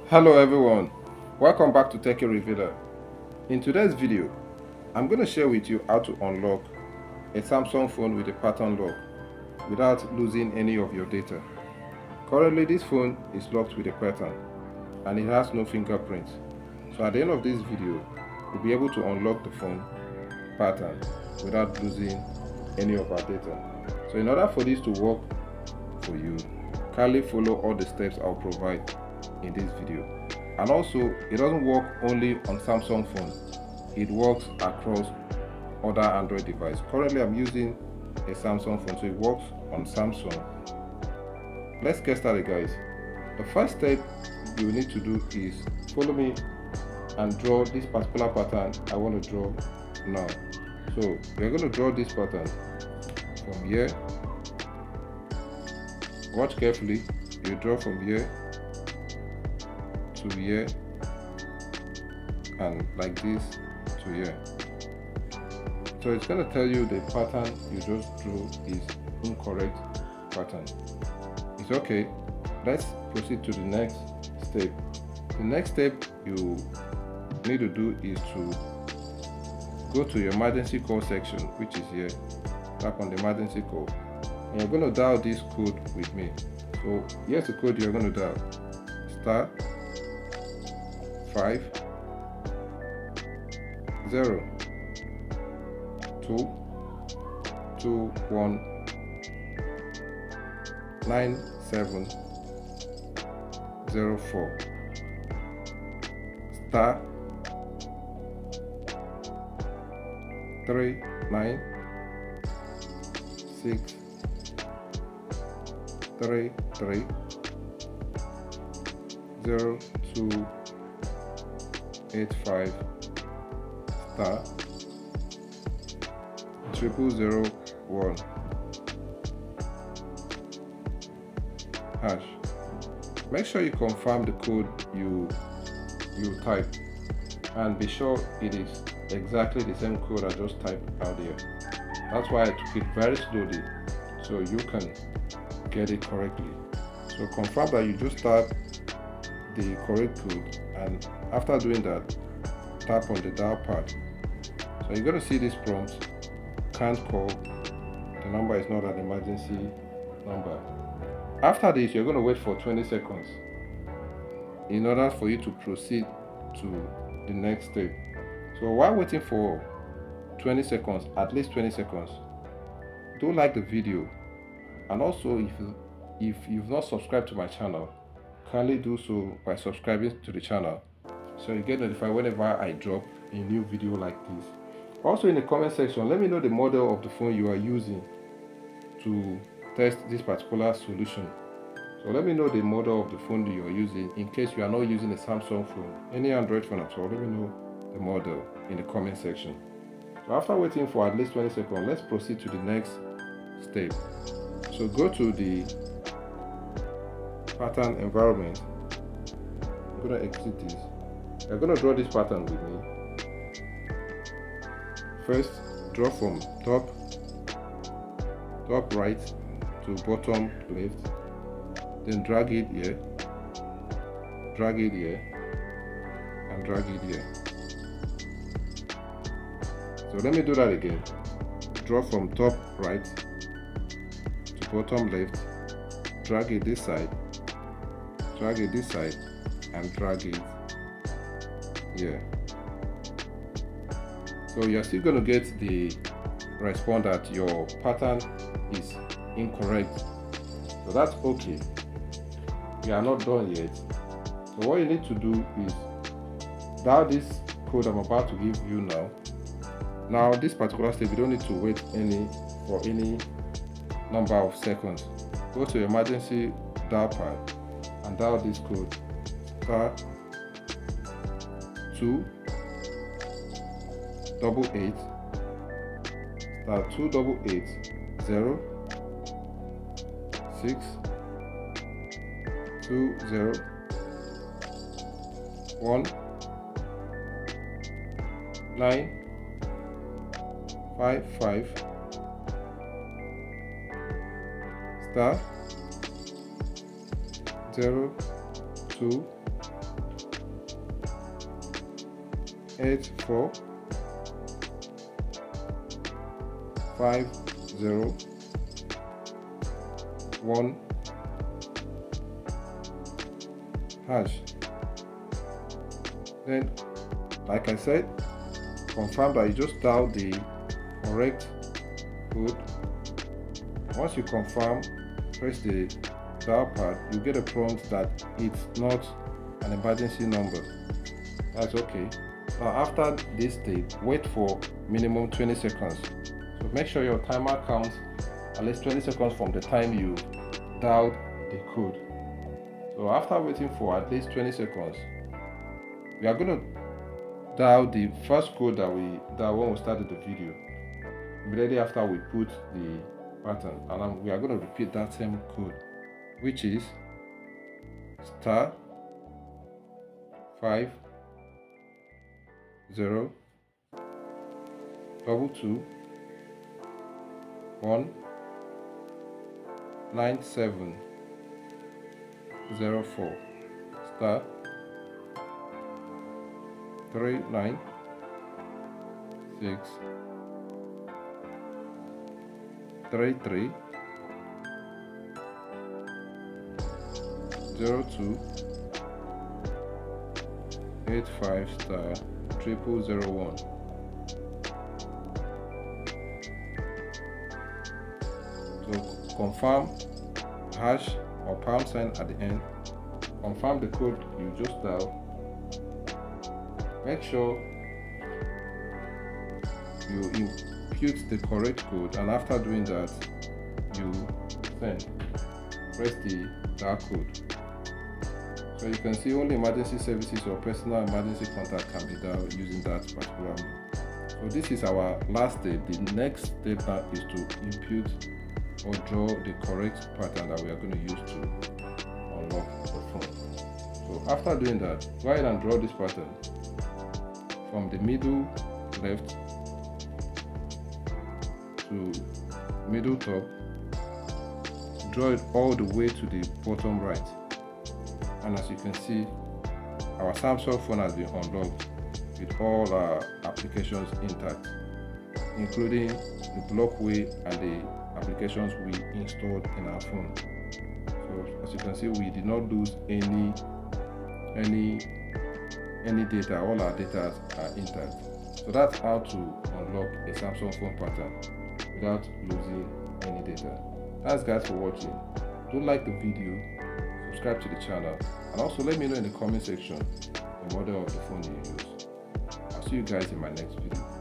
Hello everyone, welcome back to Tech Revealer. In today's video, I'm going to share with you how to unlock a Samsung phone with a pattern lock without losing any of your data. Currently this phone is locked with a pattern and it has no fingerprints. So at the end of this video, we'll be able to unlock the phone pattern without losing any of our data. So in order for this to work for you, kindly follow all the steps I'll provide in this video. And also, it doesn't work only on Samsung phone, it works across other Android devices. Currently I'm using a Samsung phone, so it works on Samsung. Let's get started, guys. The first step you need to do is follow me and draw this particular pattern I want to draw now. So we're going to draw this pattern from here. Watch carefully. You draw from here to here and like this to here. So it's going to tell you the pattern you just drew is incorrect pattern. It's okay. Let's proceed to the next step. The next step you need to do is to go to your emergency call section, which is here. Tap on the emergency call and you're going to dial this code with me. So here's the code you're going to dial: star 5 0 2 2 1 9 7 0 4 star 3 9 6 3 3 0 2 8 5 star 0001 hash. Make sure you confirm the code you type and be sure it is exactly the same code I just typed out here. That's why I took it very slowly so you can get it correctly. So confirm that you just type the correct code, and after doing that, tap on the dial pad. So you're going to see this prompt: can't call, the number is not an emergency number. After this, you're going to wait for 20 seconds in order for you to proceed to the next step. So while waiting for 20 seconds, at least 20 seconds, do like the video, and also if you've not subscribed to my channel, kindly do so by subscribing to the channel so you get notified whenever I drop a new video like this. Also in the comment section, let me know the model of the phone you are using to test this particular solution. So let me know the model of the phone that you are using in case you are not using a Samsung phone, any Android phone at all. Let me know the model in the comment section. So after waiting for at least 20 seconds, let's proceed to the next step. So go to the pattern environment. I'm going to exit this. You're going to draw this pattern with me. First, draw from top right to bottom left, then drag it here, and drag it here. So let me do that again. Draw from top right to bottom left, drag it this side, and drag it here. So you're still going to get the response that your pattern is incorrect. So that's okay. We are not done yet. So what you need to do is dial this code I'm about to give you now. Now this particular step, you don't need to wait for any number of seconds. Go to emergency dial pad and dial this code: star 2 88 star 288 0 6 2 0 1 9 5 5 star 0 2 84 50 1 hash. Then, like I said, confirm that you just dial the correct code. Once you confirm, press the dial pad, you get a prompt that it's not an emergency number. That's okay. Now after this stage, wait for minimum 20 seconds. So make sure your timer counts at least 20 seconds from the time you dialed the code. So after waiting for at least 20 seconds, we are going to dial the first code that we dialed when we started the video. Immediately after we put the pattern, and we are going to repeat that same code, which is *5 0 22 1 97 04 *3 9 6 3 3 0 2 8 5 *0001. So confirm hash or pound sign at the end. Confirm the code you just dialed. Make sure you input the correct code, and after doing that, you send. Press the dial code. So you can see only emergency services or personal emergency contact can be dialed using that particular mode. So this is our last step. The next step now is to input or draw the correct pattern that we are going to use to unlock the phone. So after doing that, go ahead and draw this pattern from the middle left to middle top. Draw it all the way to the bottom right. And as you can see, our Samsung phone has been unlocked with all our applications intact, including the Blockway and the applications we installed in our phone. So as you can see, we did not lose any data. All our data are intact. So that's how to unlock a Samsung phone pattern without losing any data. Thanks guys for watching. Do like the video, subscribe to the channel, and also let me know in the comment section the model of the phone you use. I'll see you guys in my next video.